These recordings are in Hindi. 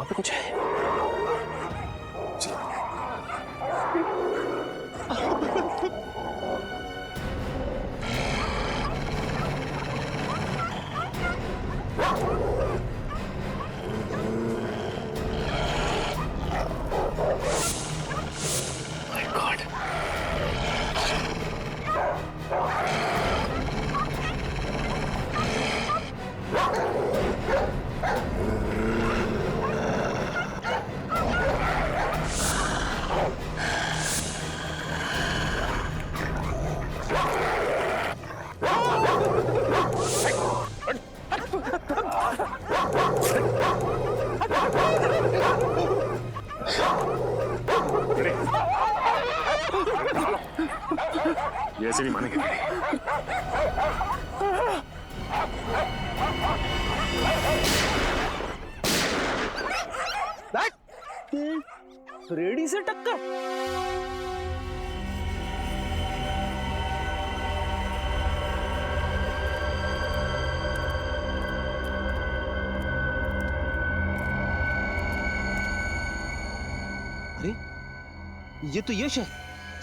वहां पे कुछ है। माय गॉड, ये ऐसे नहीं मानेंगे। रेडी से टक्कर। अरे ये तो यश है,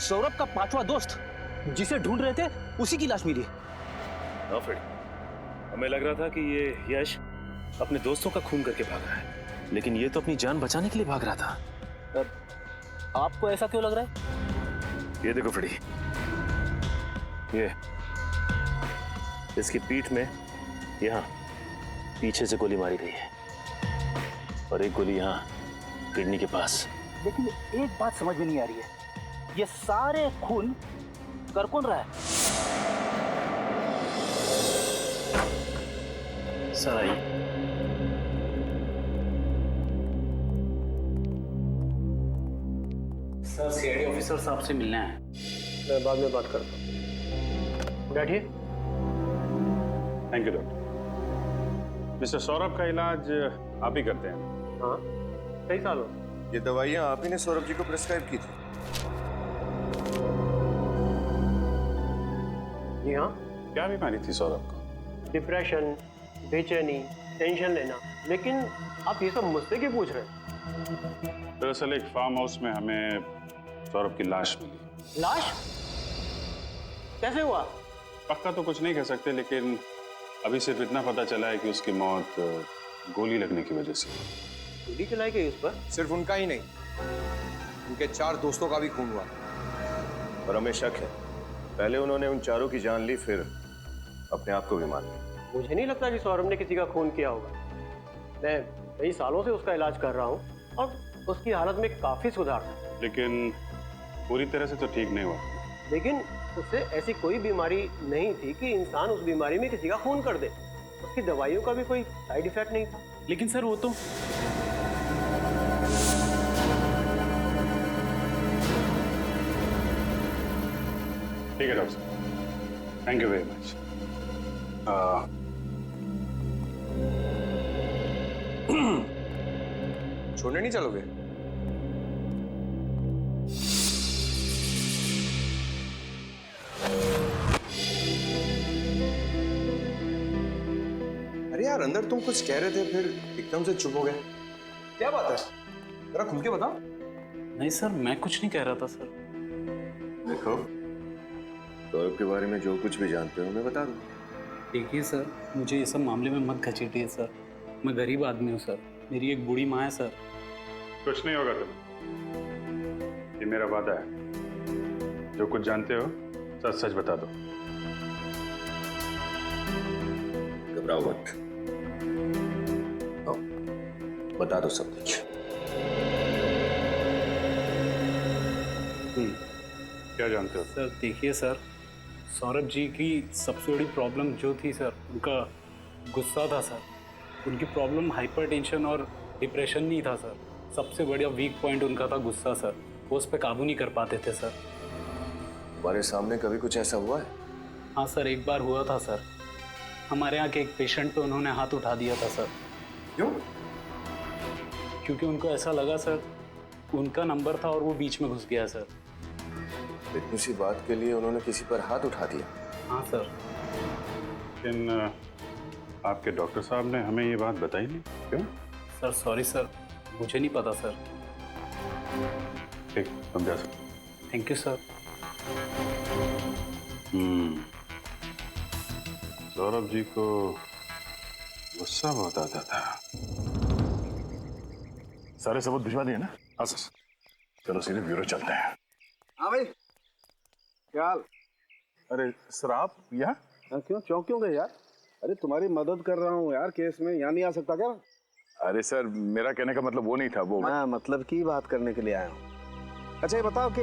सौरभ का 5वां दोस्त, जिसे ढूंढ रहे थे उसी की लाश मिली। हाँ फ्रेडी, हमें लग रहा था कि ये यश अपने दोस्तों का खून करके भाग रहा है, लेकिन ये तो अपनी जान बचाने के लिए भाग रहा था। आपको ऐसा क्यों लग रहा है? ये देखो फ्रेडी, ये इसकी पीठ में यहाँ पीछे से गोली मारी गई है और एक गोली यहाँ किडनी के पास। लेकिन एक बात समझ में नहीं आ रही है, ये सारे खून कर कौन रहा है? सर आइए। सर सीआईडी ऑफिसर साहब से मिलना है। मैं बाद में बात करता हूँ, बैठिए। Thank you doctor. Mister Saurabh का इलाज आप ही करते हैं? हाँ, कई सालों। ये दवाइयाँ आप ही ने सौरभ जी को प्रेस्क्राइब की थी? जी हाँ। क्या बीमारी थी सौरभ को? डिप्रेशन, बेचैनी, टेंशन लेना। लेकिन आप ये सब मुझसे क्यों पूछ रहे हैं? दरअसल एक फार्म हाउस में हमें सौरभ की लाश मिली। लाश? कैसे हुआ? पक्का तो कुछ नहीं कह सकते, लेकिन अभी सिर्फ इतना पता चला है कि उसकी मौत गोली लगने की वजह से। गोली चलाई गई उस पर? सिर्फ उनका ही नहीं, उनके 4 दोस्तों का भी खून हुआ और हमें शक है पहले उन्होंने उन चारों की जान ली, फिर अपने आप को भी मार लिया। मुझे नहीं लगता कि सौरभ ने किसी का खून किया होगा। मैं कई सालों से उसका इलाज कर रहा हूँ और उसकी हालत में काफी सुधार था। लेकिन पूरी तरह से तो ठीक नहीं हुआ। लेकिन उससे ऐसी कोई बीमारी नहीं थी कि इंसान उस बीमारी में किसी का खून कर दे। उसकी दवाइयों का भी कोई साइड इफेक्ट नहीं था। लेकिन सर वो तो ठीक है डॉक्टर साहब, थैंक यू वेरी मच। छोड़ने नहीं चलोगे? अरे यार, अंदर तुम कुछ कह रहे थे, फिर एकदम से चुप हो गए। क्या बात है? जरा खुल के बताओ। नहीं सर, मैं कुछ नहीं कह रहा था सर। देखो, सौरभ के बारे में जो कुछ भी जानते हो मैं बता दूं। देखिए सर, मुझे ये सब मामले में मत घसीटिए सर। मैं गरीब आदमी हूँ सर, मेरी एक बूढ़ी माँ है सर। कुछ नहीं होगा तुम्हें, ये मेरा वादा है। जो कुछ जानते हो सच सच बता दो। घबराओ मत, आओ, बता दो सब कुछ। क्या जानते हो? सर देखिए सर, सौरभ जी की सबसे बड़ी प्रॉब्लम जो थी सर, उनका गुस्सा था सर। उनकी प्रॉब्लम हाइपरटेंशन और डिप्रेशन नहीं था सर। सबसे बड़ा वीक पॉइंट उनका था गुस्सा सर। वो उस पर काबू नहीं कर पाते थे सर। तुम्हारे सामने कभी कुछ ऐसा हुआ है? हाँ सर, एक बार हुआ था सर। हमारे यहाँ के एक पेशेंट पे उन्होंने हाथ उठा दिया था सर। क्यों? क्योंकि उनको ऐसा लगा सर उनका नंबर था और वो बीच में घुस गया सर। इतनी सी बात के लिए उन्होंने किसी पर हाथ उठा दिया? हाँ सर। लेकिन आपके डॉक्टर साहब ने हमें ये बात बताई नहीं, क्यों? सर सॉरी सर, मुझे नहीं पता सर। ठीक, तुम जा सकते। Thank you sir. Saurabh ji को गुस्सा बहुत आता था। सारे सबूत भिजवा दिए ना? हाँ सर। चलो सीधे ब्यूरो चलते हैं। हाँ भाई, क्या हाल? अरे सर आप यहाँ? हाँ, क्यों चौंक क्यों गए यार? अरे तुम्हारी मदद कर रहा हूँ यार केस में, यहाँ नहीं आ सकता क्या? अरे सर मेरा कहने का मतलब वो नहीं था, वो हाँ, मतलब की बात करने के लिए आया हूँ। अच्छा ये बताओ कि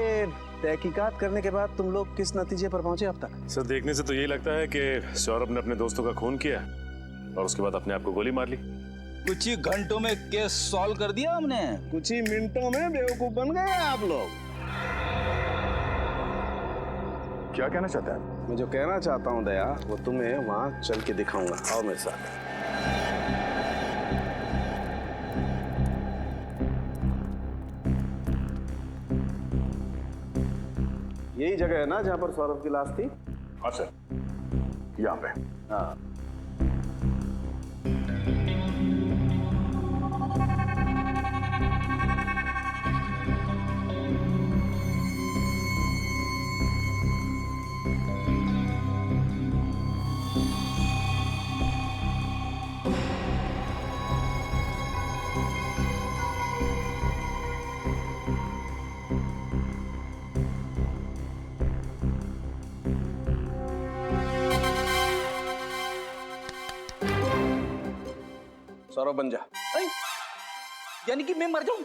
तहकीकात करने के बाद तुम लोग किस नतीजे पर पहुंचे अब तक? सर देखने से तो यही लगता है कि सौरभ ने अपने दोस्तों का खून किया और उसके बाद अपने आप को गोली मार ली। कुछ ही घंटों में केस सॉल्व कर दिया हमने। कुछ ही मिनटों में बेवकूफ बन गए आप लोग। क्या कहना चाहता है? मैं जो कहना चाहता हूँ दया, वो तुम्हें वहाँ चल के दिखाऊंगा। आओ मेरे साथ। यही जगह है ना जहाँ पर सौरभ की लाश थी? हाँ सर, यहाँ पे। हाँ। सौरभ बन जा। यानी कि मैं मर जाऊं?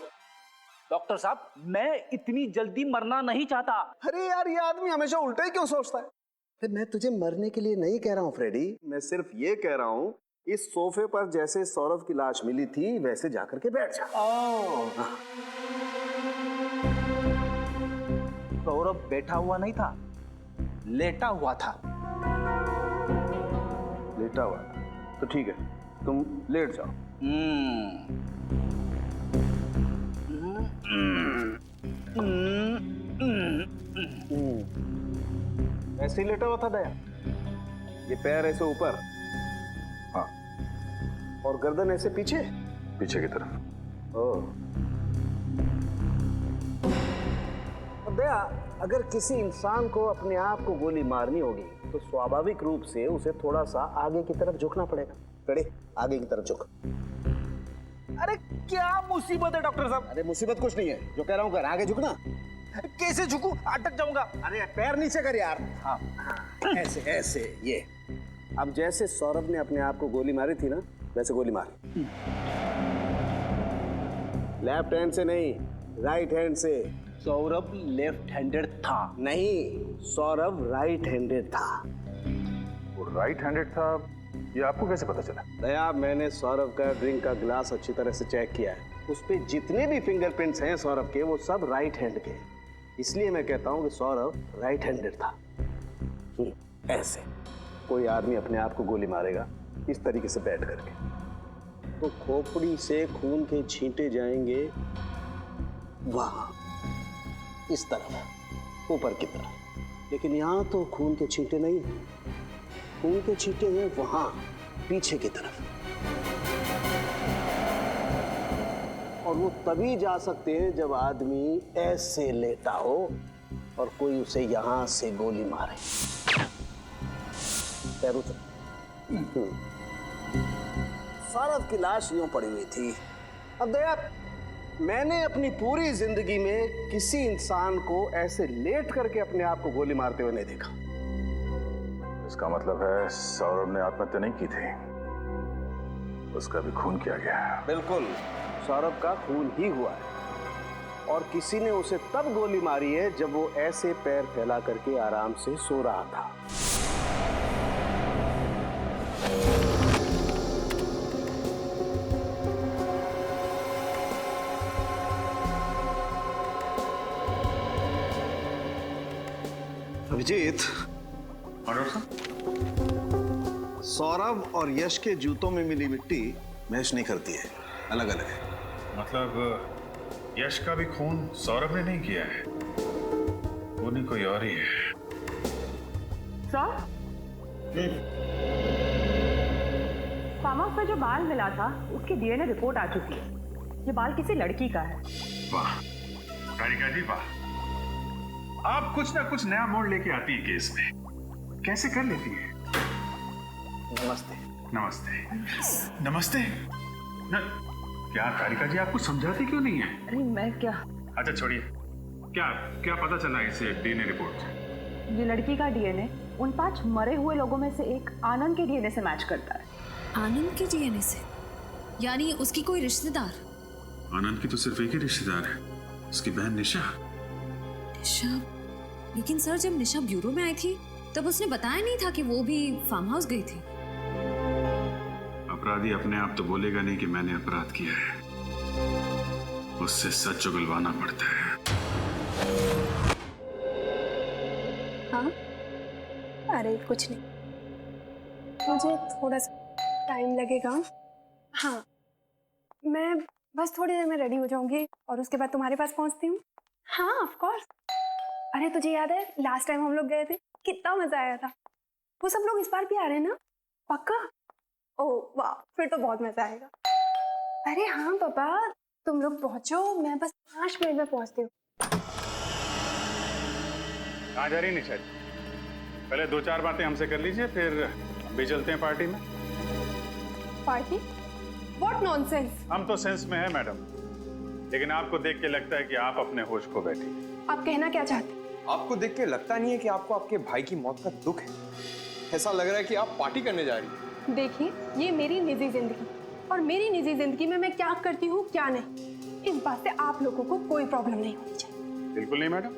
डॉक्टर साहब, मैं इतनी जल्दी मरना नहीं चाहता। अरे यार, ये आदमी हमेशा उल्टा ही क्यों सोचता है? मैं तुझे मरने के लिए नहीं कह रहा हूँ फ्रेडी, मैं सिर्फ ये कह रहा हूँ इस सोफे पर जैसे सौरभ की लाश मिली थी वैसे जाकर के बैठ जा। सौरभ बैठा हुआ नहीं था, लेटा हुआ था। लेटा हुआ था तो ठीक है, तुम लेट जाओ। ऐसे ही लेटा हुआ था दया, ये पैर ऐसे ऊपर, हाँ, और गर्दन ऐसे पीछे पीछे की तरफ। ओह। अब दया, अगर किसी इंसान को अपने आप को गोली मारनी होगी तो स्वाभाविक रूप से उसे थोड़ा सा आगे की तरफ झुकना पड़ेगा। खड़े, आगे की तरफ झुक। अरे क्या मुसीबत है डॉक्टर साहब? अरे मुसीबत कुछ नहीं है, जो कह रहा हूँ कर, आगे झुकना। कैसे झुकूं? अटक जाऊंगा। अरे पैर नीचे कर यार। हाँ। ऐसे ऐसे, ये। अब जैसे सौरभ ने अपने आप को गोली मारी थी ना, वैसे गोली मार। लेफ्ट हैंड से नहीं, राइट हैंड से। सौरभ लेफ्ट हैंडेड था। नहीं, सौरभ राइट हैंडेड था। वो राइट हैंडेड था, ये आपको कैसे पता चला? दया, मैंने सौरभ का ड्रिंक का ग्लास अच्छी तरह से चेक किया है। उस पे जितने भी फिंगरप्रिंट्स हैं सौरभ के, वो सब राइट हैंड के। इसलिए मैं कहता हूँ कि सौरभ राइट हैंडेड था। ऐसे कोई आदमी अपने आप को गोली मारेगा इस तरीके से बैठ करके, तो खोपड़ी से खून के छींटे जाएंगे वहां, इस तरफ, ऊपर की तरफ। लेकिन यहाँ तो खून के छींटे नहीं हैं, खून के छींटे हैं वहां, पीछे की तरफ। और वो तभी जा सकते हैं जब आदमी ऐसे लेटा हो और कोई उसे यहां से गोली मारे। पैरों से। सौरभ की लाश यूं पड़ी हुई थी। अब दया, मैंने अपनी पूरी जिंदगी में किसी इंसान को ऐसे लेट करके अपने आप को गोली मारते हुए नहीं देखा। इसका मतलब है सौरभ ने आत्महत्या नहीं की थी, उसका भी खून किया गया है। बिल्कुल, सौरभ का खून ही हुआ है, और किसी ने उसे तब गोली मारी है जब वो ऐसे पैर फैला करके आराम से सो रहा था। अभिजीत, सौरभ और यश के जूतों में मिली मिट्टी मैच नहीं करती है, अलग अलग है। मतलब यश का भी खून सौरभ ने नहीं किया है, वो नहीं कोई और ही है। फार्म हाउस में जो बाल मिला था उसकी डीएनए रिपोर्ट आ चुकी है। ये बाल किसी लड़की का है। वाह कारिका जी वाह, आप कुछ ना कुछ नया मोड़ लेके आती है केस में, कैसे कर लेती है? नमस्ते। नमस्ते नमस्ते न, क्या कारिका जी आप कुछ समझाती क्यों नहीं है? अरे मैं क्या, अच्छा छोड़िए, क्या क्या पता चला इसे डीएनए रिपोर्ट से? ये लड़की का डीएनए उन 5 मरे हुए लोगों में से एक आनंद के डीएनए से मैच करता है। आनंद के डीएनए से? यानी उसकी कोई रिश्तेदार? आनंद की तो सिर्फ एक ही रिश्तेदार है, उसकी बहन निशा। निशा? लेकिन सर जब निशा ब्यूरो में आई थी तब उसने बताया नहीं था कि वो भी फार्म हाउस गई थी। अपराधी अपने आप तो बोलेगा नहीं कि मैंने अपराध किया है, उससे सच उगलवाना पड़ता है। हाँ? अरे कुछ नहीं, मुझे थोड़ा सा टाइम लगेगा। हाँ, मैं बस थोड़ी देर में रेडी हो जाऊंगी और उसके बाद तुम्हारे पास पहुंचती हूँ। हाँ ऑफ कोर्स। अरे तुझे याद है लास्ट टाइम हम लोग गए थे, कितना मजा आया था। वो सब लोग इस बार भी आ रहे हैं ना? पक्का? ओह वाह, फिर तो बहुत मजा आएगा। अरे हाँ पापा, तुम लोग पहुंचो, मैं बस 5 मिनट में पहुंचती हूँ। कहाँ जा रही निशा जी? पहले 2-4 बातें हमसे कर लीजिए, फिर हम भी चलते हैं पार्टी में। पार्टी? What nonsense. हम तो सेंस में है मैडम, लेकिन आपको देख के लगता है कि आप अपने होश खो बैठी। आप कहना क्या चाहते हैं? आपको देख के लगता नहीं है कि आपको आपके भाई की मौत का दुख है? ऐसा लग रहा है कि आप पार्टी करने जा रही हैं। देखिए, ये मेरी निजी जिंदगी और मेरी निजी जिंदगी में मैं क्या करती हूँ क्या नहीं, इस बात से आप लोगों को कोई प्रॉब्लम नहीं होनी चाहिए। बिल्कुल नहीं मैडम,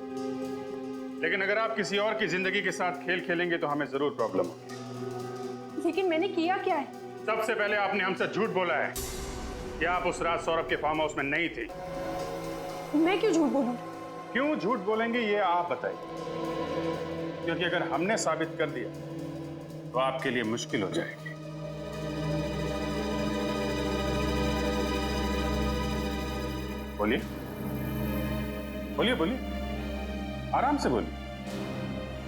लेकिन अगर आप किसी और की जिंदगी के साथ खेल खेलेंगे तो हमें जरूर प्रॉब्लम होगी। लेकिन मैंने किया क्या है? सबसे पहले आपने हमसे झूठ बोला है कि आप उस रात सौरभ के फार्म हाउस में नहीं थी। मैं क्यों झूठ बोलूं? क्यों झूठ बोलेंगे ये आप बताइए, क्योंकि अगर हमने साबित कर दिया तो आपके लिए मुश्किल हो जाएगी। बोलिए बोलिए बोलिए, आराम से बोलिए।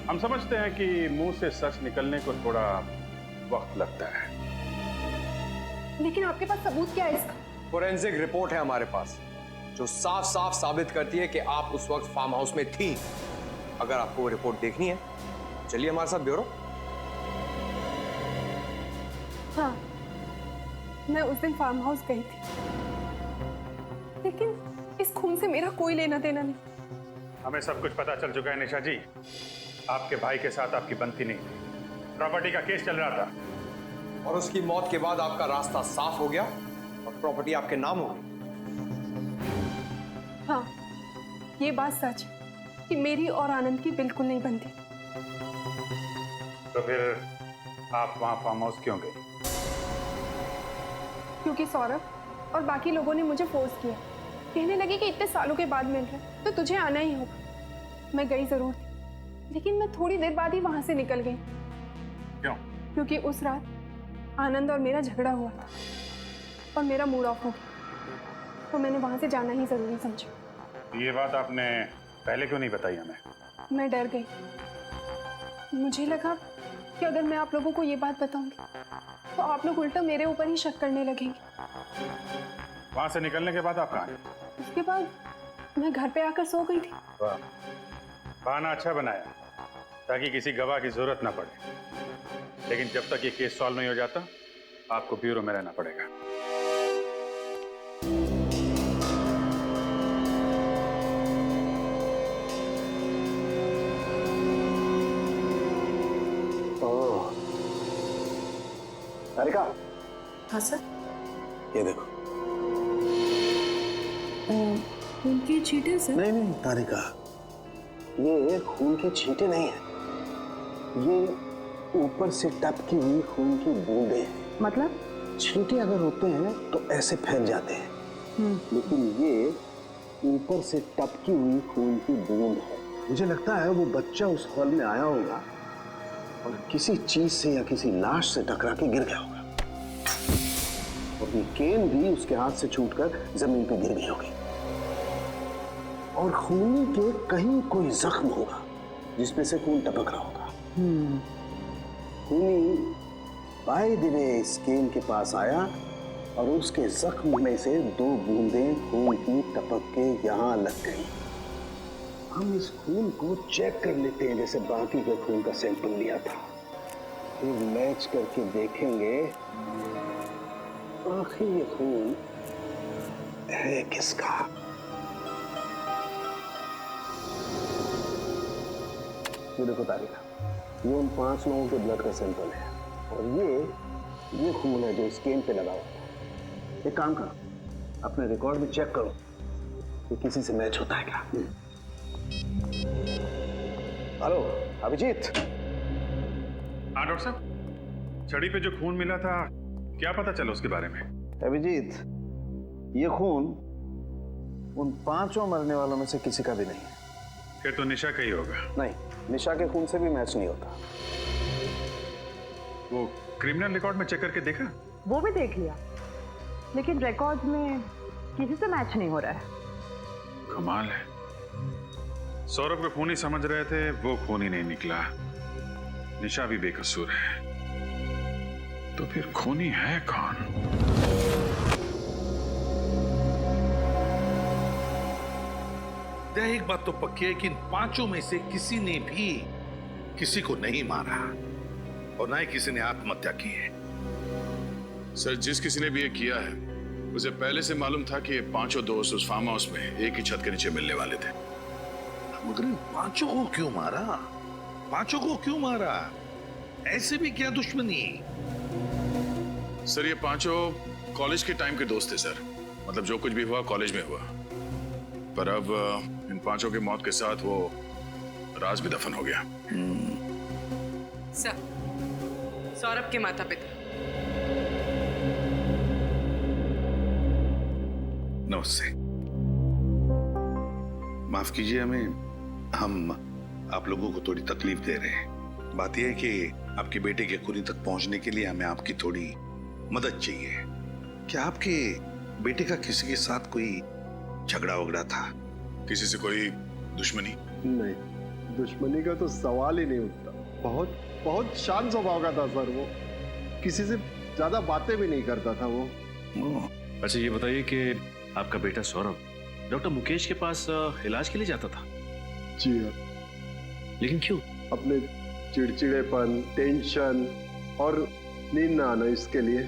हम समझते हैं कि मुंह से सच निकलने को थोड़ा वक्त लगता है। लेकिन आपके पास सबूत क्या है इसका? फोरेंसिक रिपोर्ट है हमारे पास जो साफ साफ साबित करती है कि आप उस वक्त फार्म हाउस में थी। अगर आपको वो रिपोर्ट देखनी है, चलिए हमारे साथ ब्यूरो। हाँ, मैं उस दिन फार्म हाउस गई थी, लेकिन इस खून से मेरा कोई लेना देना नहीं। हमें सब कुछ पता चल चुका है निशा जी। आपके भाई के साथ आपकी बनती नहीं थी, प्रॉपर्टी का केस चल रहा था, और उसकी मौत के बाद आपका रास्ता साफ हो गया और प्रॉपर्टी आपके नाम हो गई। हाँ, ये बात सच है कि मेरी और आनंद की बिल्कुल नहीं बनती। तो फिर आप वहां फार्म हाउस क्यों गई? क्योंकि सौरभ और बाकी लोगों ने मुझे फोर्स किया, कहने लगे कि इतने सालों के बाद मिल रहे तो तुझे आना ही होगा। मैं गई जरूर थी, लेकिन मैं थोड़ी देर बाद ही वहां से निकल गई। क्यों? क्योंकि उस रात आनंद और मेरा झगड़ा हुआ था और मेरा मूड ऑफ हो गया, तो मैंने वहां से जाना ही जरूरी समझा। ये बात आपने पहले क्यों नहीं बताई हमें? मैं डर गई। मुझे लगा कि अगर मैं आप लोगों को ये बात बताऊंगी तो आप लोग उल्टा मेरे ऊपर ही शक करने लगेंगे। वहां से निकलने के बाद आप कहाँ गए? उसके बाद मैं घर पे आकर सो गई थी। वाह, बहाना अच्छा बनाया ताकि किसी गवाह की जरूरत ना पड़े। लेकिन जब तक ये केस सॉल्व नहीं हो जाता, आपको ब्यूरो में रहना पड़ेगा। तारिका। हाँ सर। ये देखो। खून की छींटे सर? नहीं नहीं तारिका, ये खून की छींटे नहीं है, ये ऊपर से टपकी हुई खून की बूंदें हैं। मतलब? छींटे अगर होते हैं तो ऐसे फैल जाते हैं, लेकिन ये ऊपर से टपकी हुई खून की बूंद है। मुझे लगता है वो बच्चा उस हॉल में आया होगा और किसी चीज से या किसी लाश से टकरा के गिर गया होगा, और ये केन भी उसके हाथ से छूटकर जमीन पे गिर गई होगी, और खूनी के कहीं कोई जख्म होगा जिसमें से खून टपक रहा होगा। खूनी बाय द वे इस केन के पास आया और उसके जख्म में से 2 बूंदें खून की टपक के यहाँ लग गई। हम इस खून को चेक कर लेते हैं जैसे बाकी के खून का सैंपल लिया था, फिर मैच करके देखेंगे आखिर ये खून है किसका। ये देखो तारिका, ये उन 5 लोगों के ब्लड का सैंपल है और ये खून है जो स्कैन पे लगा हुआ है। एक काम करो, अपने रिकॉर्ड में चेक करो कि किसी से मैच होता है क्या। हेलो अभिजीत। हाँ डॉक्टर साहब, छड़ी पे जो खून मिला था क्या पता चला उसके बारे में? अभिजीत, ये खून उन 5 मरने वालों में से किसी का भी नहीं है। फिर तो निशा का ही होगा। नहीं, निशा के खून से भी मैच नहीं होता। वो क्रिमिनल रिकॉर्ड में चेक करके देखा? वो भी देख लिया, लेकिन रिकॉर्ड में किसी से मैच नहीं हो रहा है। कमाल है, सौरभ को खूनी समझ रहे थे, वो खून ही नहीं निकला। निशा भी बेकसूर है, तो फिर खूनी है कौन? एक बात तो पक्की है कि इन 5 में से किसी ने भी किसी को नहीं मारा और ना ही किसी ने आत्महत्या की है। सर, जिस किसी ने भी ये किया है उसे पहले से मालूम था कि ये 5 दोस्त उस फार्म हाउस में एक ही छत के नीचे मिलने वाले थे। मगर इन 5 को क्यों मारा? 5 को क्यों मारा? ऐसे भी क्या दुश्मनी? सर, ये 5 कॉलेज के टाइम के दोस्त थे सर। मतलब जो कुछ भी हुआ कॉलेज में हुआ, पर अब इन 5 की मौत के साथ वो राज भी दफन हो गया। सर, सौरभ के माता पिता। नमस्ते, माफ कीजिए हमें, हम आप लोगों को थोड़ी तकलीफ दे रहे हैं। बात यह है कि आपके बेटे के खूनी तक पहुंचने के लिए हमें आपकी थोड़ी मदद चाहिए। क्या आपके बेटे का किसी के साथ कोई झगड़ा वगड़ा था? किसी से कोई दुश्मनी? नहीं, दुश्मनी का तो सवाल ही नहीं उठता। बहुत शांत स्वभाव का था सर वो, किसी से ज्यादा बातें भी नहीं करता था वो। अच्छा ये बताइए कि आपका बेटा सौरभ डॉक्टर मुकेश के पास इलाज के लिए जाता था? जी हाँ। लेकिन क्यों? अपने चिड़चिड़ेपन, टेंशन और नींद ना आना, इसके लिए।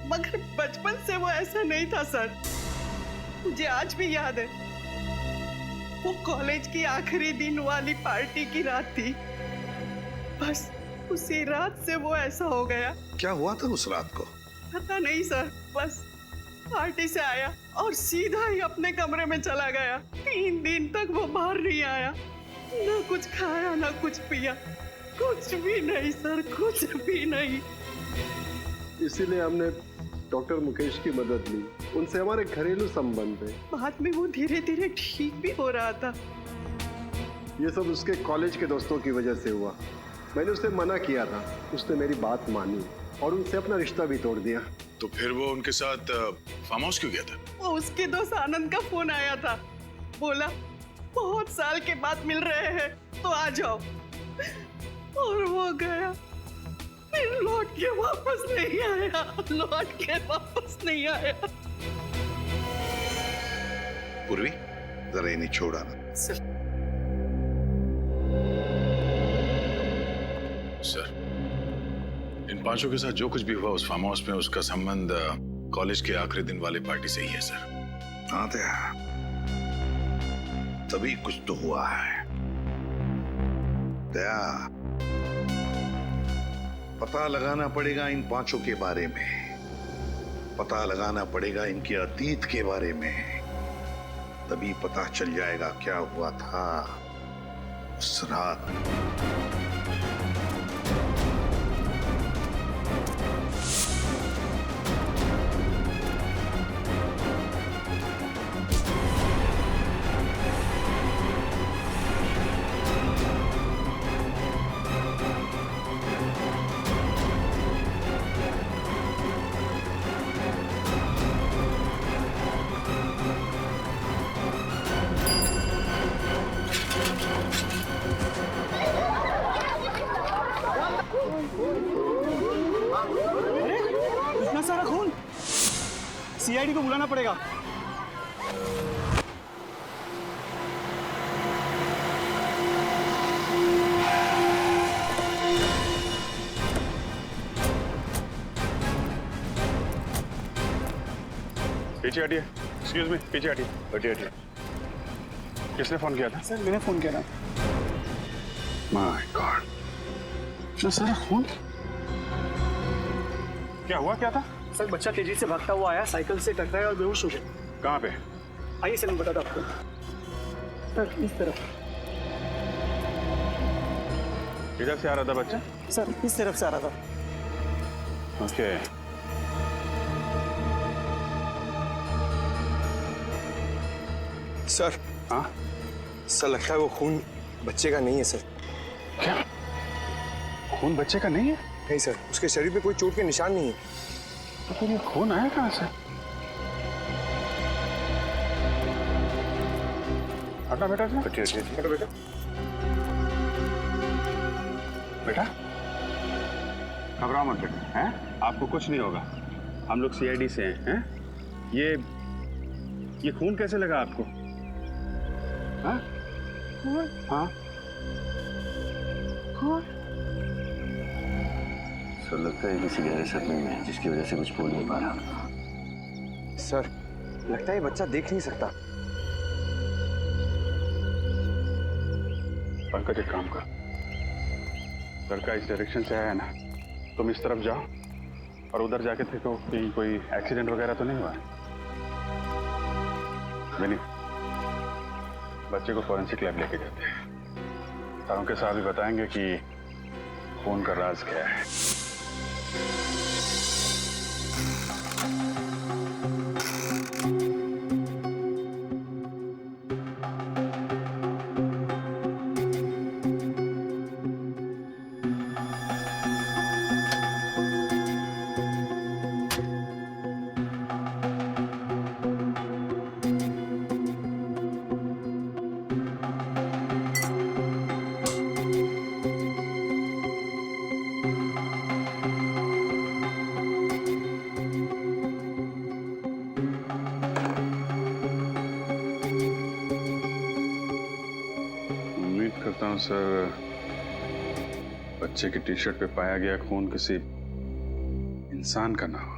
मगर बचपन से वो ऐसा नहीं था सर, मुझे आज भी याद है। वो कॉलेज की आखिरी दिन वाली पार्टी की रात थी, बस उसी रात से वो ऐसा हो गया। क्या हुआ था उस रात को? पता नहीं सर, बस पार्टी से आया और सीधा ही अपने कमरे में चला गया। 3 दिन तक वो बाहर नहीं आया, ना कुछ खाया ना कुछ पिया, कुछ भी नहीं सर, कुछ भी नहीं। इसीलिए हमने डॉक्टर मुकेश की मदद ली, उनसे हमारे घरेलू संबंध है। बाद में वो धीरे धीरे ठीक भी हो रहा था। ये सब उसके कॉलेज के दोस्तों की वजह से हुआ। मैंने उसे मना किया था, उसने मेरी बात मानी और उनसे अपना रिश्ता भी तोड़ दिया। तो फिर वो उनके साथ फार्म हाउस क्यों गया था? वो उसके दोस्त आनंद का फोन आया था, बोला बहुत साल के बाद मिल रहे हैं तो आ जाओ, और वो गया, फिर लौट के वापस नहीं आया। पूर्वी, जरा इन्हें छोड़ा ना। सर, इन 5 के साथ जो कुछ भी हुआ उस फार्म हाउस में, उसका संबंध कॉलेज के आखिरी दिन वाले पार्टी से ही है सर। हाँ तभी कुछ तो हुआ है। दया, पता लगाना पड़ेगा इन 5 के बारे में, पता लगाना पड़ेगा इनके अतीत के बारे में, तभी पता चल जाएगा क्या हुआ था उस रात। सीआईडी को बुलाना पड़ेगा। पीछे हटिए, एक्सक्यूज मी, पीछे हटिए, हटिए हटिए। किसने फोन किया था? सर मैंने फोन किया था। माय गॉड, इतना सारा खून। क्या हुआ, क्या था? सर बच्चा तेजी से भागता हुआ आया, साइकिल से टकराया और बेहोश हो गया। कहाँ पे? आइए सर मैं बताता आपको। सर इस तरफ। किधर से आ रहा था बच्चा? सर इस तरफ से आ रहा था। ओके। सर। हाँ सर लगता है वो खून बच्चे का नहीं है सर। क्या? खून बच्चे का नहीं है? नहीं सर, उसके शरीर पे कोई चोट के निशान नहीं है। तो फिर ये खून आया कहाँ से? हटना बेटा, हटो बेटा। बेटा घबराओ मत बेटा, हैं? आपको कुछ नहीं होगा, हम लोग सीआईडी से हैं। ये खून कैसे लगा आपको? हाँ? हाँ? सर लगता है किसी गहरे सपने में है, जिसकी वजह से कुछ बोल नहीं पा रहा। सर लगता है ये बच्चा देख नहीं सकता। पंकज एक काम कर, लड़का इस डायरेक्शन से आया ना, तुम इस तरफ जाओ और उधर जाके देखो कि कोई एक्सीडेंट वगैरह तो नहीं हुआ है। नहीं, बच्चे को फॉरेंसिक लैब लेके जाते हैं, सारों के साथ भी बताएंगे कि खून का राज क्या है। करता हूँ सर, बच्चे की टी शर्ट पे पाया गया खून किसी इंसान का ना हो।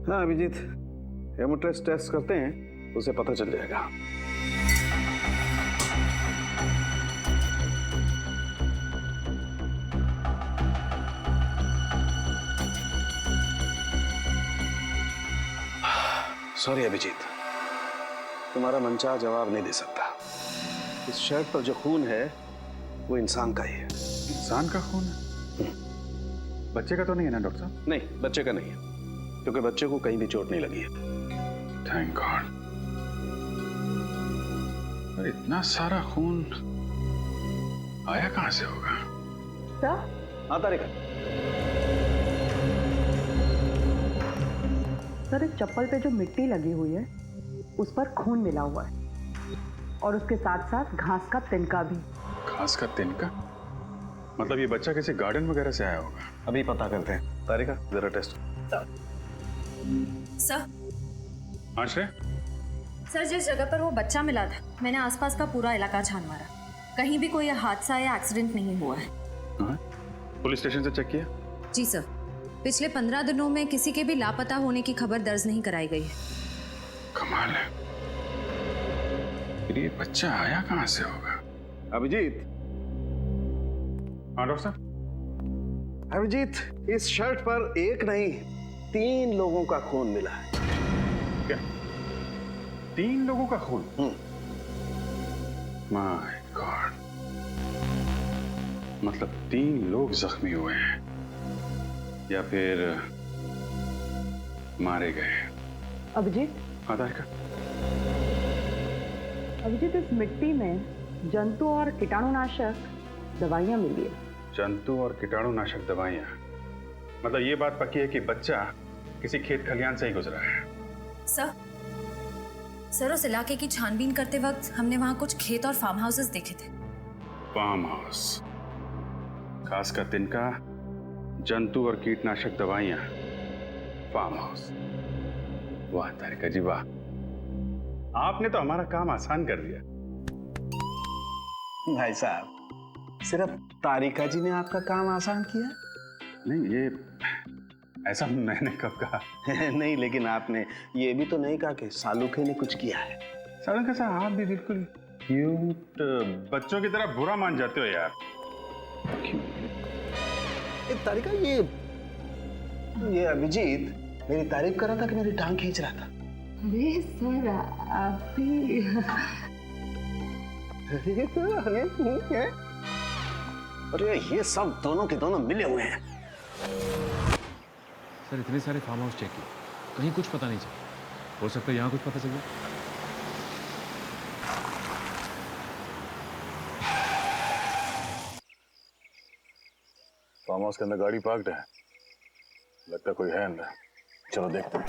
हाँ अभिजीत, हेमोटेस्ट टेस्ट करते हैं, उसे पता चल जाएगा। सॉरी अभिजीत, तुम्हारा मनचाहा जवाब नहीं दे सकता। इस शर्ट पर जो खून है वो इंसान का ही है। इंसान का खून है? बच्चे का तो नहीं है ना डॉक्टर साहब? नहीं, बच्चे का नहीं है, क्योंकि बच्चे को कहीं भी चोट नहीं लगी है। Thank God. पर इतना सारा खून आया कहां से होगा? सर? हाँ तारिका। सर इस चप्पल पे जो मिट्टी लगी हुई है उस पर खून मिला हुआ है और उसके साथ साथ घास का तिनका भी। घास का तिनका? मतलब ये बच्चा किसी गार्डन वगैरह से आया होगा। अभी पता करते हैं। तारिका जरा टेस्ट। सर। हाँ श्रेय? सर जिस जगह पर वो बच्चा मिला था मैंने आसपास का पूरा इलाका छान मारा, कहीं भी कोई हादसा या एक्सीडेंट नहीं हुआ है। हाँ? पुलिस स्टेशन से चेक किया? जी सर, पिछले 15 दिनों में किसी के भी लापता होने की खबर दर्ज नहीं कराई गई है। कमाल है, फिर ये बच्चा आया कहां से होगा? अभिजीत। हाँ डॉक्टर साहब? अभिजीत, इस शर्ट पर एक नहीं 3 लोगों का खून मिला है। क्या 3 लोगों का खून? माय गॉड, मतलब 3 लोग जख्मी हुए हैं या फिर मारे गए। अभिजीत। हाँ तारिका? अभिजीत इस मिट्टी में जंतु और कीटाणुनाशक दवाइयां मिली है। जंतु और कीटाणुनाशक दवाइयां? मतलब ये बात पक्की है कि बच्चा किसी खेत खलियान से ही गुजरा है। सर उस इलाके की छानबीन करते वक्त हमने वहां कुछ खेत और फार्म हाउसेस देखे थे। फार्म हाउस, घास का तिनका, जंतु और कीटनाशक दवाइयां, फार्म हाउस। वाह तारिका जी वाह, आपने तो हमारा काम आसान कर दिया। भाई साहब, सिर्फ तारिका जी ने आपका काम आसान किया? नहीं, ये ऐसा मैंने कब कहा? नहीं, लेकिन आपने ये भी तो नहीं कहा कि सालुखे ने कुछ किया है। सालुखे साहब, आप भी बिल्कुल क्यूट बच्चों की तरह बुरा मान जाते हो यार। तारिका, ये अभिजीत मेरी तारीफ कर रहा था कि मेरी टांग खींच रहा था? अरे सर, आप भी अरे ये सब दोनों के दोनों मिले हुए हैं। सर इतने सारे फार्म हाउस चेक किए, कहीं कुछ पता नहीं चला। हो सकता है यहाँ कुछ पता चल जाए। फार्म हाउस के अंदर गाड़ी पार्क्ड है, लगता कोई है अंदर। चलो देखते हैं।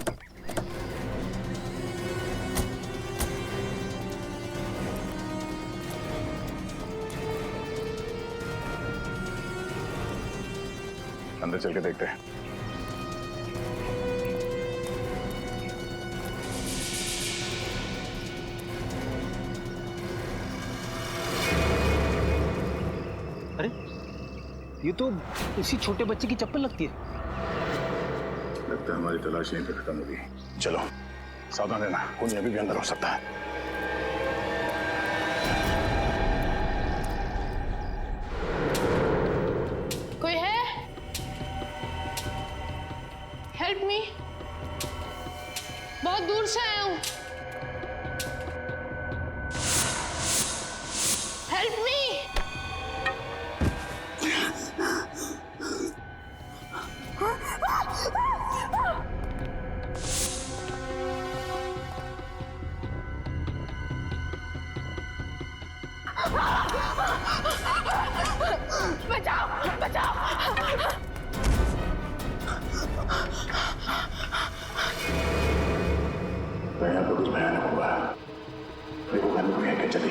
अंदर चल के देखते हैं। अरे ये तो उसी छोटे बच्चे की चप्पल लगती है। लगता है हमारी तलाश यहीं पे खत्म होगी। चलो सावधान रहना, खूनी अभी भी अंदर हो सकता है। कोई है? हेल्प मी, बहुत दूर से आया हूं। Help me. बचाओ बचाओ। यहाँ पे कुछ भयानक हुआ है। देखो घर में कोई है क्या? चली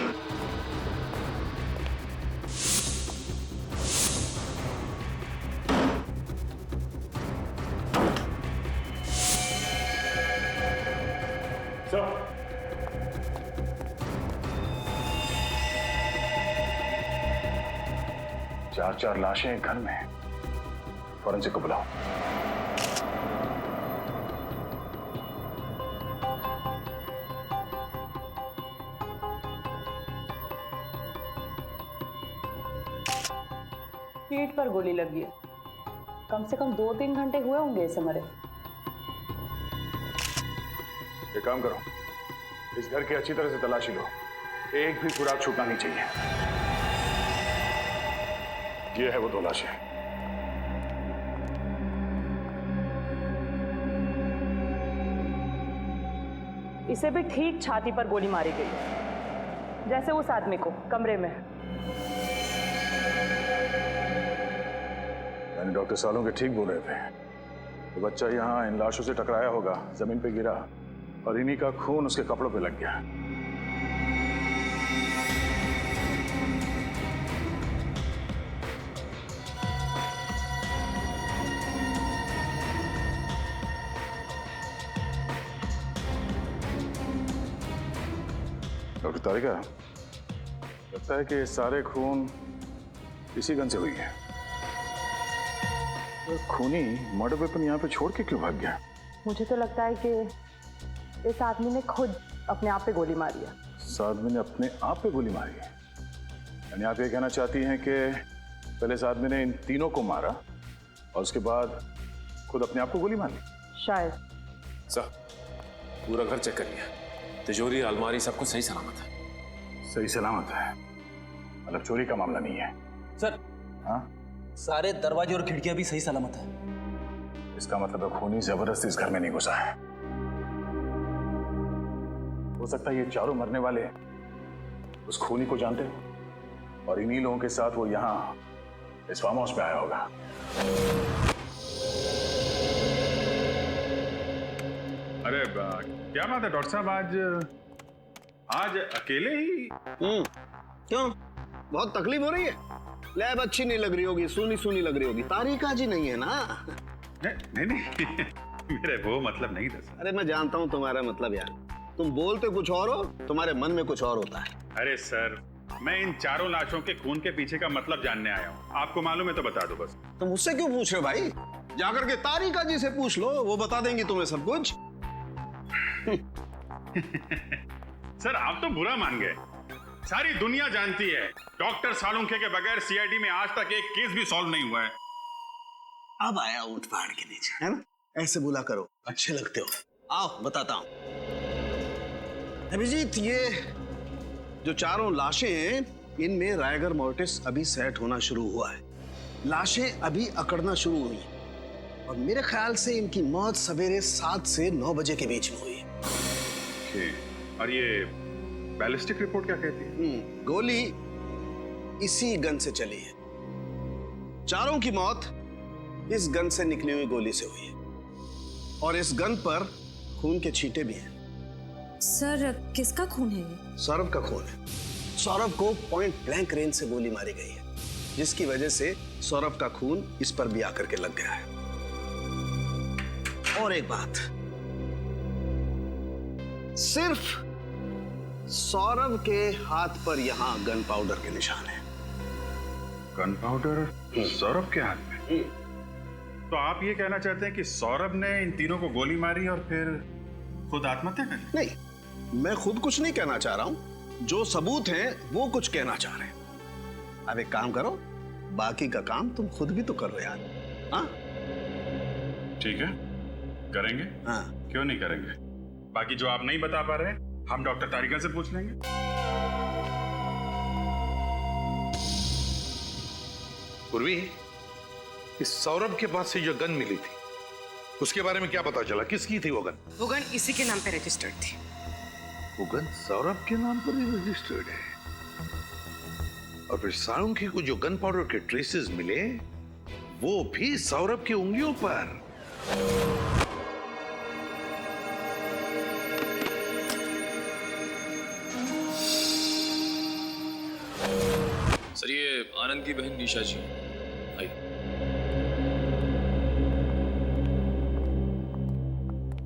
चार लाशें हैं घर में। फॉरेंसिक को बुलाओ। पीठ पर गोली लगी है। कम से कम 2-3 घंटे हुए होंगे इसे मरे। एक काम करो, इस घर की अच्छी तरह से तलाशी लो। एक भी सुराग छूटना नहीं चाहिए। ये है वो 2 लाशें। इसे भी ठीक छाती पर गोली मारी गई, जैसे उस आदमी को कमरे में। यानी डॉक्टर सालों के ठीक बोल रहे थे। तो बच्चा यहाँ इन लाशों से टकराया होगा, जमीन पे गिरा और इन्हीं का खून उसके कपड़ों पे लग गया। डॉक्टर तारिका, लगता है कि सारे खून इसी गन से हुई है। तो खूनी मर्डर वेपन यहाँ पे छोड़ के क्यों भाग गया? मुझे तो लगता है कि इस आदमी ने खुद अपने आप पे गोली मारी है। इस आदमी ने अपने आप पे गोली मारी है? यानी आप ये कहना चाहती हैं कि पहले इस आदमी ने इन तीनों को मारा और उसके बाद खुद अपने आप को गोली मारी? शायद। सर, पूरा घर चेक कर लिया, तिजोरी, अलमारी, सब कुछ सही सलामत है। सही सलामत है? मतलब चोरी का मामला नहीं है? सर, हाँ, सारे दरवाजे और खिड़कियां भी सही सलामत है। इसका मतलब है खूनी जबरदस्ती इस घर में नहीं घुसा है। हो सकता है ये चारों मरने वाले उस खूनी को जानते हो और इन्हीं लोगों के साथ वो यहाँ इस फार्म हाउस पे आया होगा। अरे क्या बात है डॉक्टर साहब, आज अकेले ही? क्यों, बहुत तकलीफ हो रही है? लैब अच्छी नहीं लग रही होगी, सूनी सूनी लग रही होगी। तारिका जी नहीं है ना? नहीं नहीं, मेरे वो मतलब नहीं था सर। अरे मैं जानता हूँ तुम्हारा मतलब यार, तुम बोलते कुछ और हो, तुम्हारे मन में कुछ और होता है। अरे सर, मैं इन चारों लाशों के खून के पीछे का मतलब जानने आया हूँ। आपको मालूम है तो बता दो बस। तुम मुझसे क्यों पूछ रहे हो भाई? जाकर के तारिका जी से पूछ लो, वो बता देंगी तुम्हें सब कुछ। सर आप तो बुरा मान गए। सारी दुनिया जानती है डॉक्टर सालुंखे के बगैर सीआईडी में आज तक एक केस भी सॉल्व नहीं हुआ है। अब आया ऊंट पहाड़ के नीचे, है ना? ऐसे बोला करो, अच्छे लगते हो। आओ बताता हूं। अभिजीत, ये जो चारों लाशें हैं, इनमें रायगर मोर्टिस अभी सेट होना शुरू हुआ है। लाशें अभी अकड़ना शुरू हुई हैं और मेरे ख्याल से इनकी मौत सवेरे 7 से 9 बजे के बीच में हुई है। और ये बैलिस्टिक रिपोर्ट क्या कहती है? गोली इसी गन से चली है। चारों की मौत इस गन से निकली हुई गोली से हुई है और इस गन पर खून के छींटे भी हैं। सर, किसका खून है ये? सौरभ का खून है। सौरभ को पॉइंट ब्लैंक रेंज से गोली मारी गई है, जिसकी वजह से सौरभ का खून इस पर भी आकर के लग गया है। और एक बात, सिर्फ सौरभ के हाथ पर यहां गन पाउडर के निशान है। गन पाउडर सौरभ के हाथ में? तो आप ये कहना चाहते हैं कि सौरभ ने इन तीनों को गोली मारी और फिर खुद आत्महत्या कर ली? नहीं, मैं खुद कुछ नहीं कहना चाह रहा हूं। जो सबूत हैं वो कुछ कहना चाह रहे हैं। अब एक काम करो, बाकी का काम तुम खुद भी तो कर रहे यार। हाँ ठीक है, करेंगे। हाँ, क्यों नहीं करेंगे? बाकी जो आप नहीं बता पा रहे हम डॉक्टर तारिका से पूछ लेंगे। पूर्वी, इस सौरभ के पास से जो गन मिली थी उसके बारे में क्या पता चला? किसकी थी वो गन? वो गन इसी के नाम पे रजिस्टर्ड थी। वो गन सौरभ के नाम पर ही रजिस्टर्ड है। और फिर सालुंखे को जो गन पाउडर के ट्रेसेस मिले वो भी सौरभ की उंगलियों पर। सर, ये आनंद की बहन निशा जी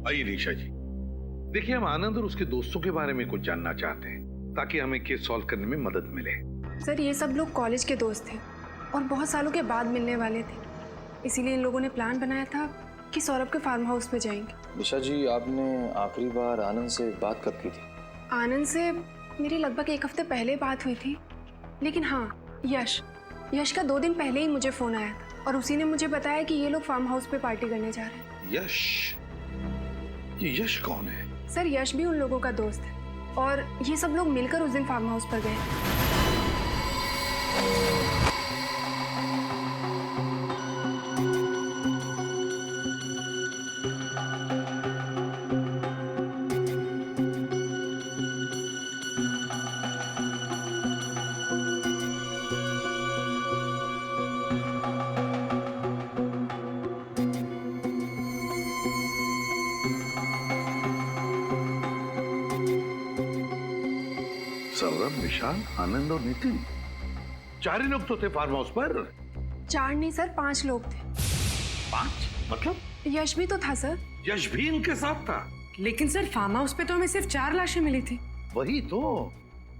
आइए निशा जी। देखिए, हम आनंद और उसके दोस्तों के बारे में कुछ जानना चाहते हैं ताकि हमें केस सॉल्व करने में मदद मिले। सर, ये सब लोग कॉलेज के दोस्त थे और बहुत सालों के बाद मिलने वाले थे, इसीलिए इन लोगों ने प्लान बनाया था कि सौरभ के फार्म हाउस पे जाएंगे। निशा जी, आपने आखिरी बार आनंद से बात कब की थी? आनंद से मेरी लगभग 1 हफ्ते पहले बात हुई थी, लेकिन हाँ, यश का 2 दिन पहले ही मुझे फोन आया था और उसी ने मुझे बताया कि ये लोग फार्म हाउस पे पार्टी करने जा रहे हैं। यश? ये यश कौन है? सर, यश भी उन लोगों का दोस्त है और ये सब लोग मिलकर उस दिन फार्म हाउस पर गए। सौरभ, विशाल, आनंद और नितिन, 4 ही लोग तो थे फार्म हाउस पर। 4 नहीं सर, 5 लोग थे। 5? मतलब? यश भी तो था सर। यश भी इनके साथ था? लेकिन सर, फार्म हाउस पे तो हमें सिर्फ 4 लाशें मिली थी। वही तो।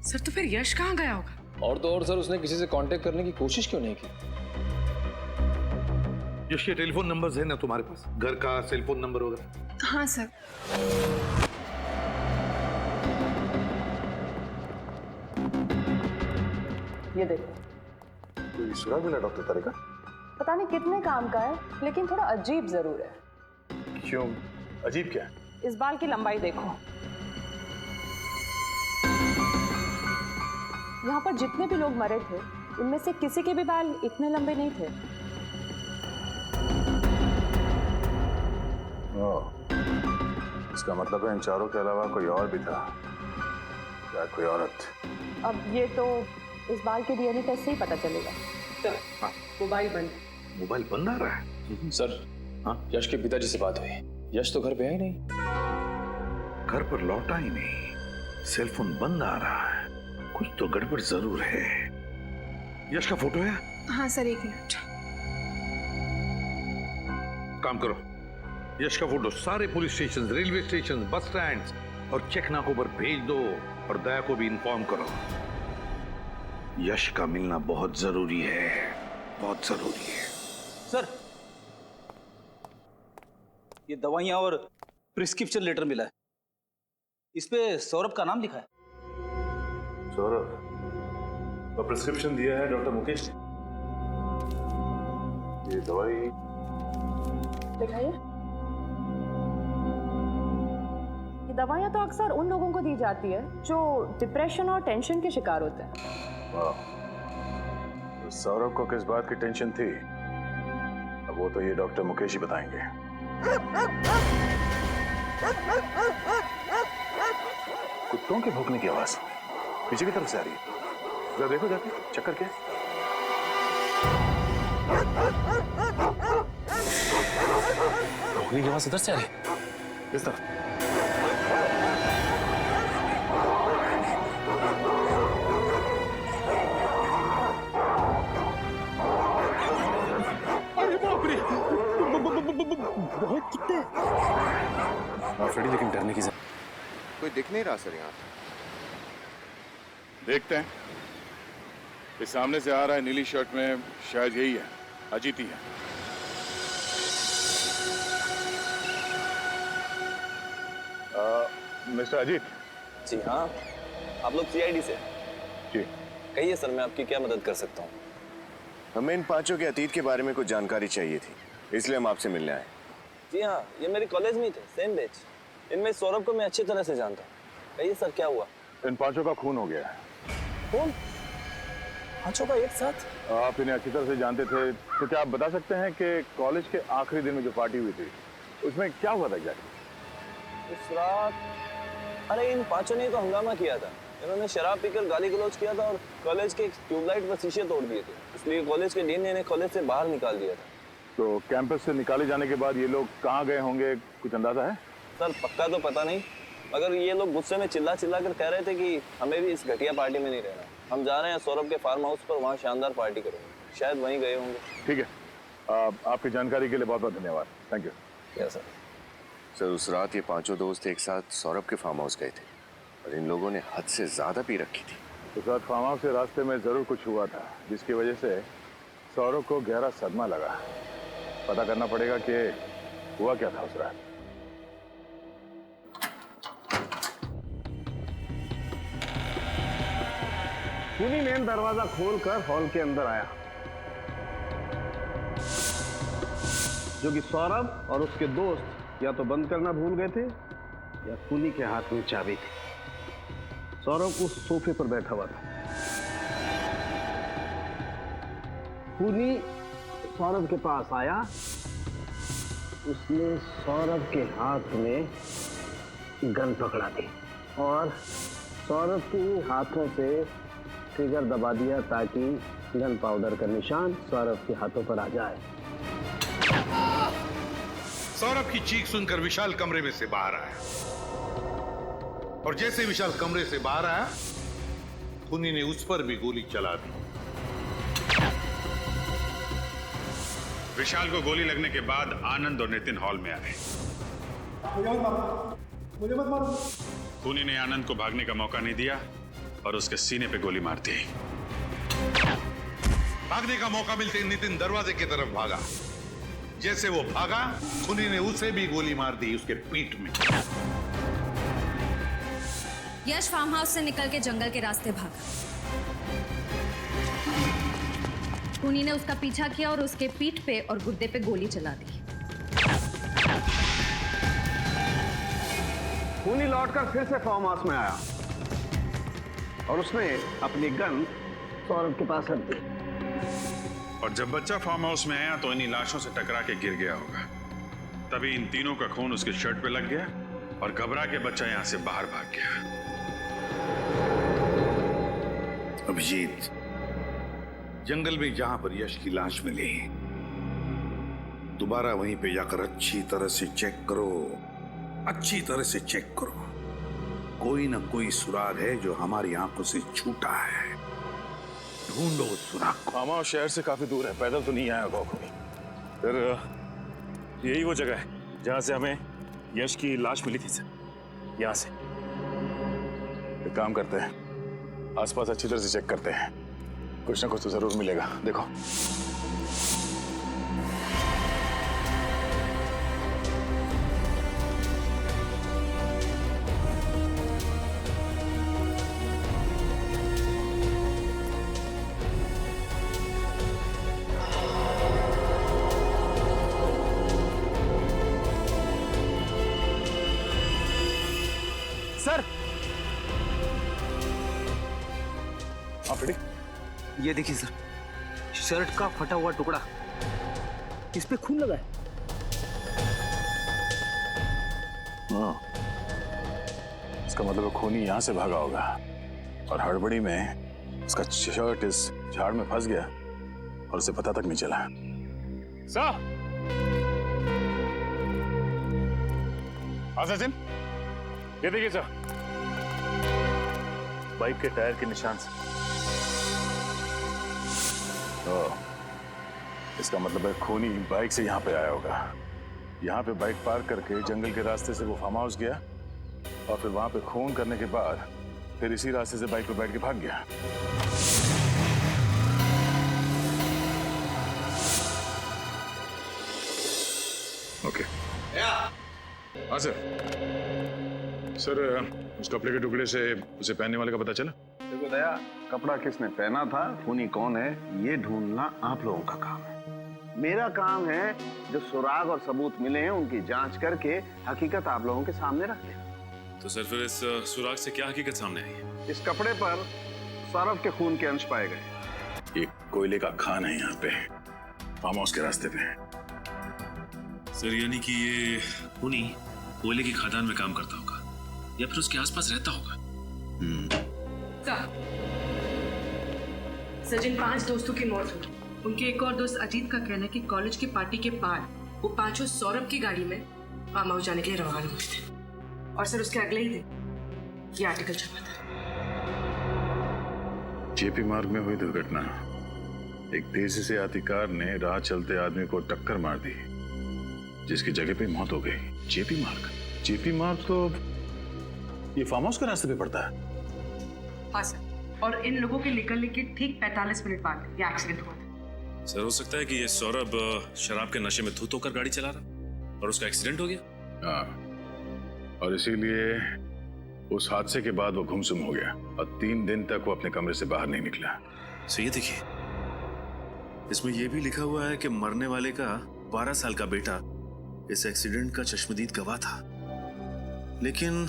सर, तो फिर यश कहाँ गया होगा? और तो और सर, उसने किसी से कांटेक्ट करने की कोशिश क्यों नहीं की? यश के टेलीफोन नंबर्स है ना तुम्हारे पास? घर का सेलफोन नंबर वगैरह? हाँ सर। ये देखो, कोई सुराग मिला डॉक्टर तारिका? पता नहीं कितने काम का है, लेकिन थोड़ा अजीब जरूर है। क्यों? अजीब क्या है? इस बाल की लंबाई देखो। यहाँ पर जितने भी लोग मरे थे, उनमें से किसी के भी बाल इतने लंबे नहीं थे। इसका मतलब है इन चारों के अलावा कोई और भी था, या कोई औरत। अब ये तो इस बाल के डीएनए टेस्ट से ही पता चलेगा। मोबाइल बंद। मोबाइल बंद आ रहा है? सर, हाँ, यश के पिताजी से बात हुई। यश तो घर पे है ही नहीं। घर पर लौटा ही नहीं, सेलफोन बंद आ रहा है। कुछ तो गड़बड़ जरूर है। यश का फोटो है? हाँ सर, 1 मिनट। काम करो, यश का फोटो सारे police station, railway station, bus stand और चेक नाकों पर भेज दो और दया को भी इन्फॉर्म करो। यश का मिलना बहुत जरूरी है, बहुत जरूरी है। सर, ये दवाइयां और प्रिस्क्रिप्शन लेटर मिला है। इस पे सौरभ का नाम लिखा है। सौरभ और प्रिस्क्रिप्शन दिया है डॉक्टर मुकेश ने। ये दवाई दिखाइए। ये दवाइयाँ तो अक्सर उन लोगों को दी जाती है जो डिप्रेशन और टेंशन के शिकार होते हैं। वाह, तो सौरभ को किस बात की टेंशन थी, अब वो तो ये डॉक्टर मुकेश ही बताएंगे। कुत्तों के भौंकने की आवाज पीछे की तरफ से आ रही है। जरा देखो जाके, चक्कर क्या है? भौंकने की आवाज इधर से आ रही है, इस तरफ। बहुत कुत्ते। फ्रेडी, लेकिन डरने की कोई दिख नहीं रहा सर यहाँ। देखते हैं। इस सामने से आ रहा है नीली शर्ट में, शायद यही है, अजीत ही है। मिस्टर अजीत। जी हाँ, आप लोग सीआईडी से? जी। कहिए सर, मैं आपकी क्या मदद कर सकता हूँ? हमें इन पांचों के अतीत के बारे में कुछ जानकारी चाहिए थी, इसलिए हम आपसे मिलने आए। जी हाँ, ये मेरे कॉलेज में थे, सेम बैच। इनमें सौरभ को मैं अच्छी तरह से जानता हूँ। कहिए सर, क्या हुआ? इन पांचों का खून हो गया है। खून? पांचों का एक साथ? आप इन्हें अच्छी तरह से जानते थे, तो क्या आप बता सकते हैं कि कॉलेज के आखिरी दिन में जो पार्टी हुई थी उसमें क्या हुआ था एग्जैक्टली? उस रात, अरे इन पांचों ने तो हंगामा किया था। इन्होंने शराब पीकर गाली गलौज किया था और कॉलेज के ट्यूबलाइट व शीशे तोड़ दिए थे। इसलिए कॉलेज के डीन ने इन्हें कॉलेज से बाहर निकाल दिया था। तो कैंपस से निकाले जाने के बाद ये लोग कहाँ गए होंगे, कुछ अंदाजा है? सर पक्का तो पता नहीं, मगर ये लोग गुस्से में चिल्ला चिल्ला कर कह रहे थे कि हमें भी इस घटिया पार्टी में नहीं रहना। हम जा रहे हैं सौरभ के फार्म हाउस पर, वहाँ शानदार पार्टी करेंगे। शायद वहीं गए होंगे। ठीक है, आपकी जानकारी के लिए बहुत बहुत धन्यवाद। Thank you. Yes sir. Sir, उस रात ये पांचों दोस्त एक साथ सौरभ के फार्म हाउस गए थे और इन लोगों ने हद से ज्यादा पी रखी थी। उस रात फार्म हाउस से रास्ते में जरूर कुछ हुआ था जिसकी वजह से सौरभ को गहरा सदमा लगा। पता करना पड़ेगा कि हुआ क्या था उस रात। खूनी मेन दरवाजा खोलकर हॉल के अंदर आया, जो कि सौरभ और उसके दोस्त या तो बंद करना भूल गए थे या खूनी के हाथ में चाबी थी। सौरभ उस सोफे पर बैठा हुआ था। खूनी सौरभ के पास आया, उसने सौरभ के हाथ में गन पकड़ा दी और सौरभ के हाथों से ट्रिगर दबा दिया ताकि गन पाउडर का निशान सौरभ के हाथों पर आ जाए। सौरभ की चीख सुनकर विशाल कमरे में से बाहर आया और जैसे विशाल कमरे से बाहर आया, खूनी ने उस पर भी गोली चला दी। विशाल को गोली लगने के बाद आनंद और नितिन हॉल में आए। मुझे मत मारो। खूनी ने आनंद को भागने का मौका नहीं दिया और उसके सीने पे गोली मार दी। भागने का मौका मिलते नितिन दरवाजे की तरफ भागा। जैसे वो भागा, खूनी ने उसे भी गोली मार दी उसके पीठ में। यश फार्म हाउस से निकल के जंगल के रास्ते भागा। खूनी ने उसका पीछा किया और उसके पीठ पे और गुर्दे पे गोली चला दी। खूनी लौटकर फिर से फार्म हाउस में आया और उसने अपनी गन सौरभ के पास रख दी। और जब बच्चा फार्म हाउस में आया तो इन्हीं लाशों से टकरा के गिर गया होगा। तभी इन तीनों का खून उसके शर्ट पे लग गया और घबरा के बच्चा यहां से बाहर भाग गया। अभिजीत, जंगल में जहां पर यश की लाश मिली, दोबारा वहीं पे जाकर अच्छी तरह से चेक करो, अच्छी तरह से चेक करो। कोई ना कोई सुराग है जो हमारी आंखों से छूटा है। ढूंढो उस सुराग को। फार्म हाउस शहर से काफी दूर है, पैदल तो नहीं आया होगा कोई। फिर यही वो जगह है जहां से हमें यश की लाश मिली थी सर, यहां से। एक काम करते हैं, आसपास अच्छी तरह से चेक करते हैं, कुछ ना कुछ तो जरूर मिलेगा। देखो सर, ये देखिए सर, शर्ट का फटा हुआ टुकड़ा, इस पे खून लगा है। हाँ, इसका मतलब है खूनी यहां से भागा होगा और हड़बड़ी में उसका शर्ट इस झाड़ में फंस गया और उसे पता तक नहीं चला। सचिन, ये देखिए सर, बाइक के टायर के निशान से। इसका मतलब है खूनी बाइक से यहाँ पे आया होगा। यहाँ पे बाइक पार्क करके जंगल के रास्ते से वो फार्म हाउस गया और फिर वहां पे खून करने के बाद फिर इसी रास्ते से बाइक पे बैठ के भाग गया। ओके। हाँ सर, उस कपड़े के टुकड़े से उसे पहनने वाले का पता चला? देखो दया, कपड़ा किसने पहना था, खूनी कौन है, ये ढूंढना आप लोगों का काम है। मेरा काम है जो सुराग और सबूत मिले हैं उनकी जांच करके हकीकत आप लोगों के सामने रख देना। तो सर फिर इस सुराग से क्या हकीकत सामने आई है? इस कपड़े पर सौरभ के खून के अंश पाए गए। ये कोयले का खान है यहाँ पे, फार्म हाउस के रास्ते पे। सर यानी कि ये खूनी कोयले की खदान में काम करता होगा या फिर उसके आसपास रहता होगा। सचिन, 5 दोस्तों की मौत हुई। उनके एक और दोस्त अजीत का कहना है कि कॉलेज की पार्टी के बाद वो 5 सौरभ की गाड़ी में फार्म हाउस जाने के लिए रवाना हुए थे और सर उसके अगले ही दिन ये आर्टिकल छपा था। जेपी मार्ग में हुई दुर्घटना, एक तेजी से आती कार ने राह चलते आदमी को टक्कर मार दी जिसकी जगह पे मौत हो गई। जेपी मार्ग तो ये फार्म हाउस के रास्ते पे पड़ता है। हाँ सर, और इन लोगों के निकलने के ठीक 45 मिनट बाद ये एक्सीडेंट हुआ था। सर हो सकता है कि ये सौरभ शराब के नशे में धुत होकर गाड़ी चला रहा और उसका एक्सीडेंट हो गया। हाँ, और इसीलिए उस हादसे के बाद वो गुमसुम हो गया और 3 दिन तक वो अपने कमरे से बाहर नहीं निकला। सो ये देखिए, इसमें यह भी लिखा हुआ है कि मरने वाले का 12 साल का बेटा इस एक्सीडेंट का चश्मदीद गवाह था, लेकिन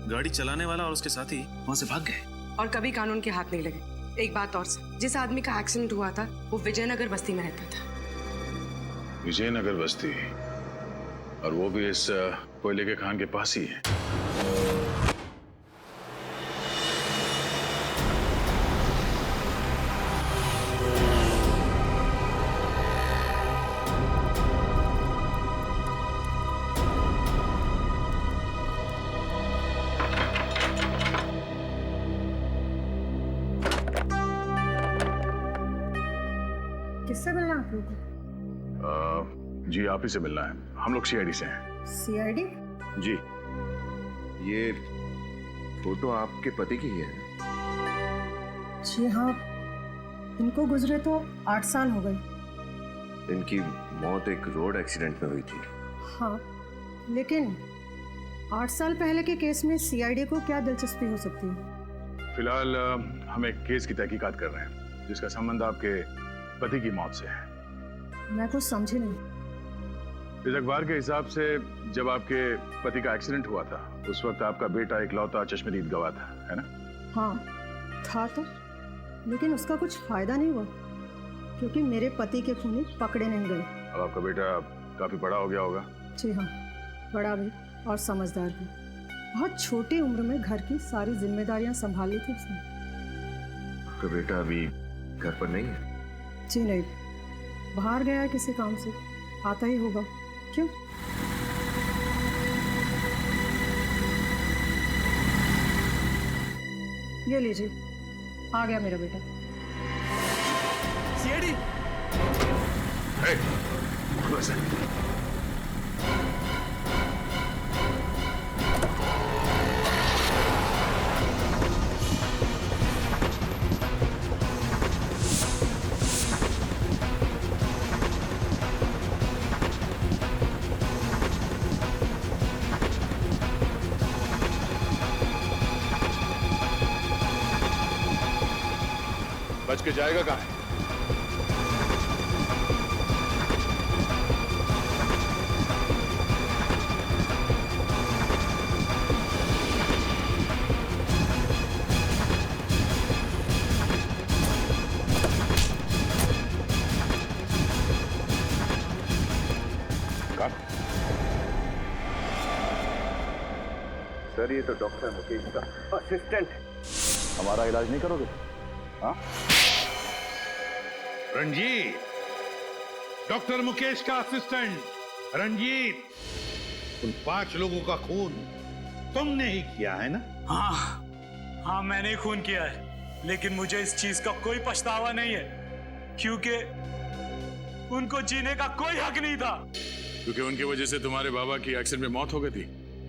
गाड़ी चलाने वाला और उसके साथी वहां से भाग गए और कभी कानून के हाथ नहीं लगे। एक बात और सर, जिस आदमी का एक्सीडेंट हुआ था वो विजयनगर बस्ती में रहता था। विजयनगर बस्ती, और वो भी इस कोयले के खान के पास ही है। किससे मिलना आप लोगों को? जी आप ही से मिलना है, हम लोग सीआईडी से हैं। सीआईडी? जी। ये फोटो आपके पति की है? जी हाँ, इनको गुजरे तो 8 साल हो गए। इनकी मौत एक रोड एक्सीडेंट में हुई थी। हाँ, लेकिन 8 साल पहले के केस में सीआईडी को क्या दिलचस्पी हो सकती है? फिलहाल हम एक केस की तहकीकात कर रहे हैं जिसका संबंध आपके पति की मौत से है। मैं कुछ समझी नहीं। इस अखबार के हिसाब से जब आपके पति का एक्सीडेंट हुआ था उस वक्त आपका बेटा इकलौता चश्मदीद गवाह था, है ना? हाँ था तो, लेकिन उसका कुछ फायदा नहीं हुआ क्योंकि मेरे पति के खूनी पकड़े नहीं गए। अब आपका बेटा काफी बड़ा हो गया होगा। जी हाँ, बड़ा भी और समझदार भी। बहुत छोटी उम्र में घर की सारी जिम्मेदारियां संभाल ली थी उसने। आपका बेटा अभी घर पर नहीं है? जी नहीं, बाहर गया है किसी काम से, आता ही होगा। क्यों? ये लीजिए, आ गया मेरा बेटा। सीआईडी! बच के जाएगा कहाँ? सर ये तो डॉक्टर मुकेश का असिस्टेंट है। हमारा इलाज नहीं करोगे? हाँ? रंजीत, डॉक्टर मुकेश का असिस्टेंट रंजीत, उन 5 लोगों का खून तुमने ही किया है ना? हाँ मैंने ही खून किया है, लेकिन मुझे इस चीज का कोई पछतावा नहीं है, क्योंकि उनको जीने का कोई हक नहीं था। क्योंकि उनकी वजह से तुम्हारे बाबा की एक्सीडेंट में मौत हो गई थी।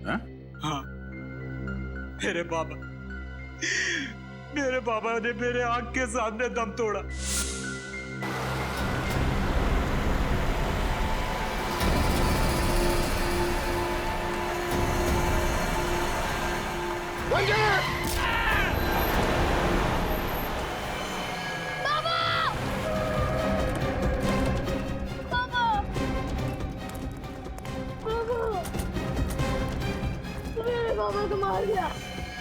हाँ? हाँ, मेरे बाबा ने मेरे आंख के सामने दम तोड़ा। बाबा को मार दिया,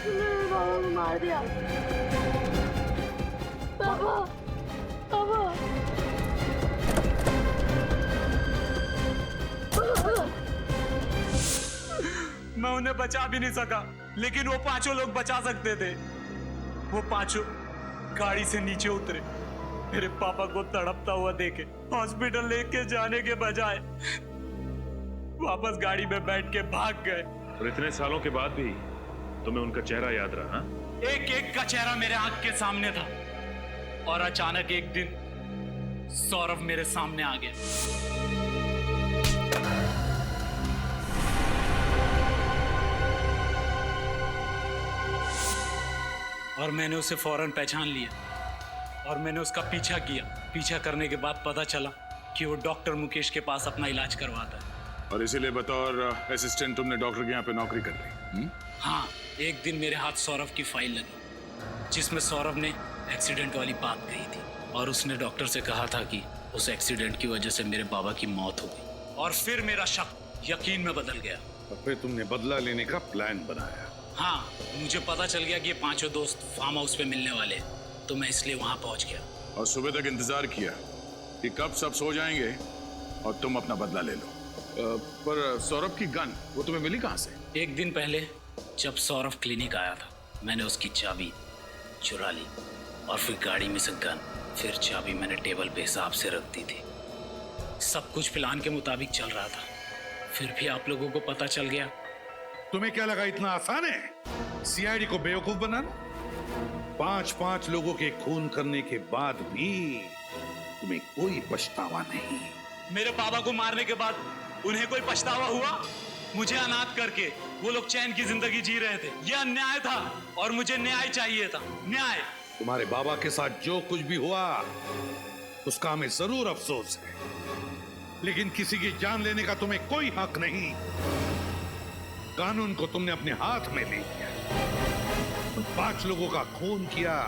मेरे बाबा को मार दिया। बाबा, बाबा। मैं उन्हें बचा भी नहीं सका, लेकिन वो 5 लोग बचा सकते थे। वो 5 गाड़ी से नीचे उतरे, मेरे पापा को तड़पता हुआ देखे हॉस्पिटल लेके जाने के बजाय वापस गाड़ी में बैठ के भाग गए। और इतने सालों के बाद भी तुम्हें उनका चेहरा याद रहा? एक एक का चेहरा मेरे आंख के सामने था, और अचानक एक दिन सौरभ मेरे सामने आ गया। और मैंने उसे फौरन पहचान लिया और मैंने उसका पीछा किया। पीछा करने के बाद पता चला कि वो डॉक्टर मुकेश के पास अपना इलाज करवाता है। और इसीलिए बतौर असिस्टेंट तुमने डॉक्टर के यहाँ पे नौकरी कर ली? हाँ, एक दिन मेरे हाथ सौरभ की फाइल लगी, जिसमें सौरभ ने एक्सीडेंट वाली बात कही थी, और उसने डॉक्टर से कहा था कि उस एक्सीडेंट की वजह से मेरे बाबा की मौत हो गई। और फिर मेरा शक यकीन में बदल गया। और फिर तुमने बदला लेने का प्लान बनाया? हाँ, मुझे पता चल गया कि ये 5 दोस्त फार्म हाउस पे मिलने वाले हैं, तो मैं इसलिए वहां पहुंच गया। और सुबह तक इंतजार किया कि कब सब सो जाएंगे और तुम अपना बदला ले लो। पर सौरभ की गन वो तुम्हें मिली कहाँ से? एक दिन पहले जब सौरभ क्लिनिक आया था, मैंने उसकी चाबी चुरा ली और फिर गाड़ी में से गन, फिर चाबी मैंने टेबल पे हिसाब से रख दी थी। सब कुछ प्लान के मुताबिक चल रहा था, फिर भी आप लोगों को पता चल गया। तुम्हें क्या लगा इतना आसान है सीआईडी को बेवकूफ बनाना? 5 लोगों के खून करने के बाद भी तुम्हें कोई पछतावा नहीं? मेरे पापा को मारने के बाद उन्हें कोई पछतावा हुआ? मुझे अनाथ करके वो लोग चैन की जिंदगी जी रहे थे। यह अन्याय था और मुझे न्याय चाहिए था। न्याय। तुम्हारे बाबा के साथ जो कुछ भी हुआ उसका हमें जरूर अफसोस है, लेकिन किसी की जान लेने का तुम्हें कोई हक नहीं। कानून को तुमने अपने हाथ में ले लिया, 5 लोगों का खून किया।